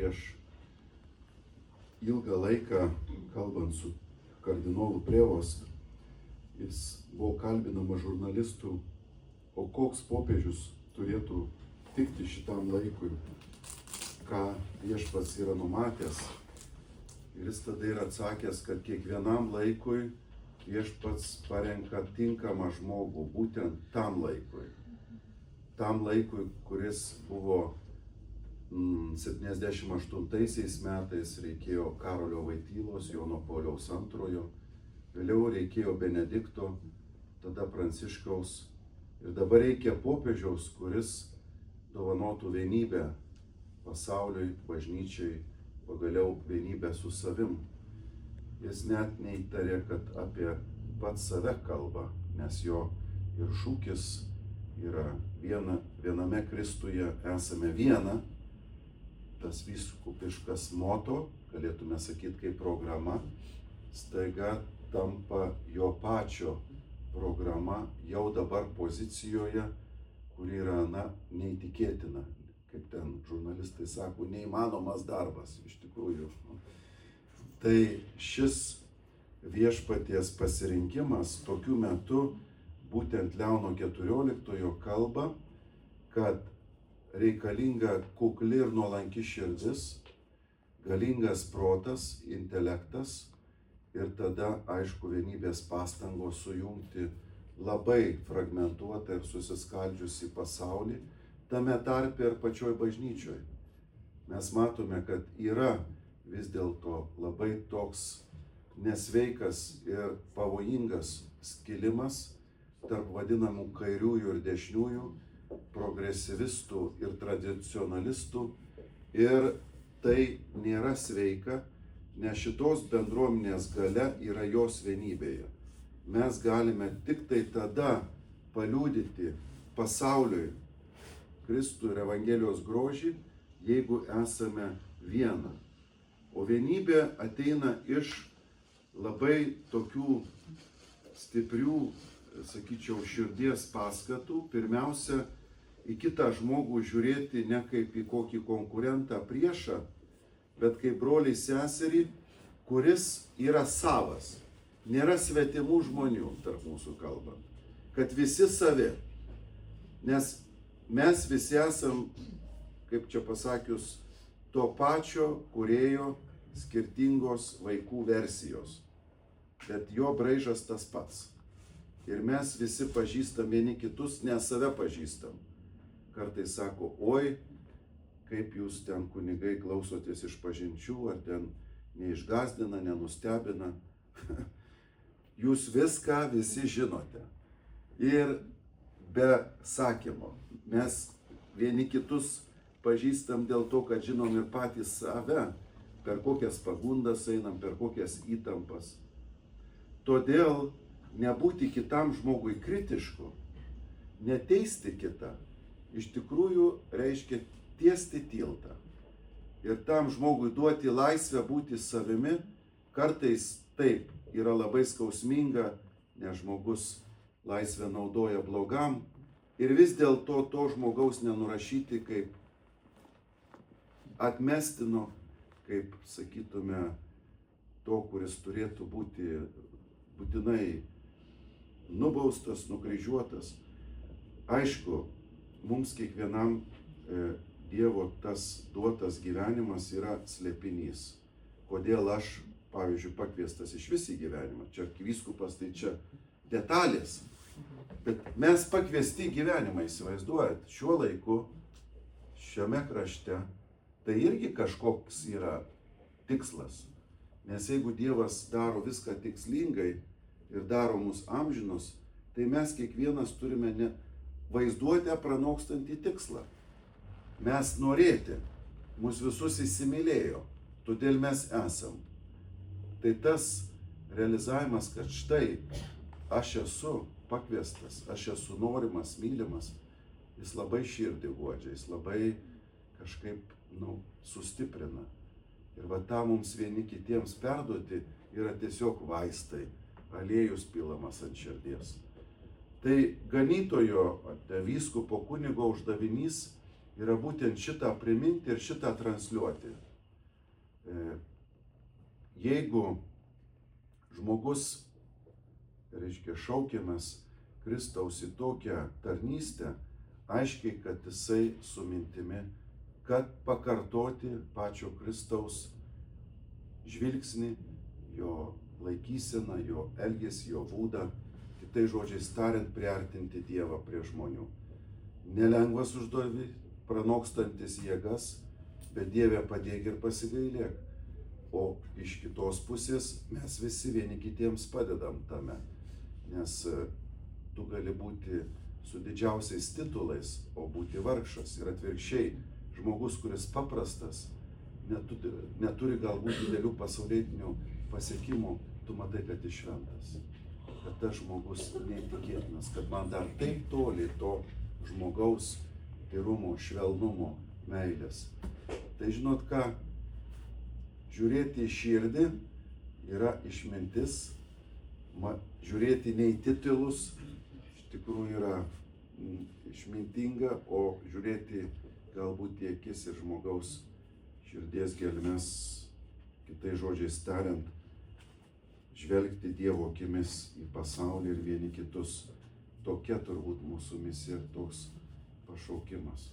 prieš ilgą laiką, kalbant su kardinolu Prevost, jis buvo kalbinamas žurnalistų, o koks popiežius turėtų tikti šitam laikui, ką viešpats yra numatęs. Ir jis tada yra atsakęs, kad kiekvienam laikui viešpats parenka tinkamą žmogų, būtent tam laikui. Tam laikui, kuris buvo 78 metais, reikėjo Karolio Vojtylos, Jono Pauliaus II, vėliau reikėjo Benedikto, tada Pranciškaus ir dabar reikia popiežiaus, kuris dovanotų vienybę pasauliui, bažnyčiai, pagaliau vienybę su savim. Jis net neįtarė, kad apie pats save kalba, nes jo ir šūkis yra viename Kristuje esame viena. Tas vyskupiškas moto, galėtume sakyti kaip programa, staiga tampa jo pačio programa jau dabar pozicijoje, kuri yra, neįtikėtina. Kaip ten žurnalistai sako, neįmanomas darbas iš tikrųjų. Tai šis viešpaties pasirinkimas tokiu metu, būtent Leono XIV kalba, kad reikalinga kukli ir nuolanki širdis, galingas protas, intelektas ir tada, aišku, vienybės pastangos sujungti labai fragmentuotą ir susiskaldžiusi pasaulį, tame tarpe ir pačioj bažnyčioj. Mes matome, kad yra vis dėlto labai toks nesveikas ir pavojingas skilimas tarp vadinamų kairiųjų ir dešiniųjų, progresyvistų ir tradicionalistų. Ir tai nėra sveika, nes šitos bendruomenės galia yra jos vienybėje. Mes galime tik tai tada paliudyti pasauliui Kristų ir Evangelijos grožį, jeigu esame viena. O vienybė ateina iš labai tokių stiprių, sakyčiau, širdies paskatų. Pirmiausia, į kitą žmogų žiūrėti ne kaip į kokį konkurentą, priešą, bet kaip brolį seserį, kuris yra savas. Nėra svetimų žmonių tarp mūsų kalbant. Kad visi savi. Nes mes visi esam, kaip čia pasakius, to pačio kūrėjo skirtingos vaikų versijos. Bet jo braižas tas pats. Ir mes visi pažįstam vieni kitus, nes save pažįstam. Kartais sako, oi, kaip jūs ten kunigai klausotės iš pažinčių, ar ten neišgazdina, nenustebina. Jūs viską visi žinote. Ir be sakymo, mes vieni kitus pažįstam dėl to, kad žinom ir patys save, per kokias pagundas einam, per kokias įtampas. Todėl nebūti kitam žmogui kritišku, neteisti kitą, iš tikrųjų reiškia tiesti tiltą. Ir tam žmogui duoti laisvę būti savimi, kartais taip yra labai skausminga, nes žmogus laisvę naudoja blogam. Ir vis dėlto to žmogaus nenurašyti kaip atmestino, kaip sakytume, to, kuris turėtų būti būtinai nubaustas, nukryžiuotas. Aišku, mums kiekvienam Dievo tas duotas gyvenimas yra slėpinys. Kodėl aš, pavyzdžiui, pakviestas iš vis į gyvenimą. Čia vyskupas, tai čia detalės. Bet mes pakviesti į gyvenimą, įsivaizduojat, šiuo laiku, šiame krašte, tai irgi kažkoks yra tikslas. Nes jeigu Dievas daro viską tikslingai ir daro mus amžinus, tai mes kiekvienas turime vaizduotę pranokstantį tikslą. Mes norėti, mus visus įsimylėjo, todėl mes esam. Tai tas realizavimas, kad štai aš esu pakviestas, aš esu norimas, mylimas, jis labai širdį guodžia, jis labai kažkaip sustiprina. Ir va tą mums vieni kitiems perduoti yra tiesiog vaistai, aliejus pilamas ant širdies. Tai ganytojo, vyskupo kunigo uždavinys yra būtent šitą priminti ir šitą transliuoti. Jeigu žmogus, reiškia, šaukiamas Kristaus į tokią tarnystę, aiškiai, kad jisai su mintimi, kad pakartoti pačio Kristaus žvilgsnį, jo laikyseną, jo elgesį, jo būdą, kitais žodžiais tariant, priartinti Dievą prie žmonių. Nelengvas uždavinys, pranokstantis jėgas, bet Dieve padėk ir pasigailėk. O iš kitos pusės mes visi vieni kitiems padedam tame, nes tu gali būti su didžiausiais titulais, o būti vargšas. Ir atvirkščiai, žmogus, kuris paprastas, neturi galbūt didelių pasaulietinių pasiekimų, tu matai, kad jis šventas. Kad tas žmogus neįtikėtinas, kad man dar taip toli to žmogaus tyrumo, švelnumo, meilės. Tai žinot ką, žiūrėti į širdį yra išmintis, žiūrėti ne į titulus iš tikrųjų yra išmintinga, o žiūrėti galbūt į akis ir žmogaus širdies gelmes, kitais žodžiais tariant, žvelgti Dievo akimis į pasaulį ir vieni kitus. Tokia turbūt mūsų misija ir toks pašaukimas.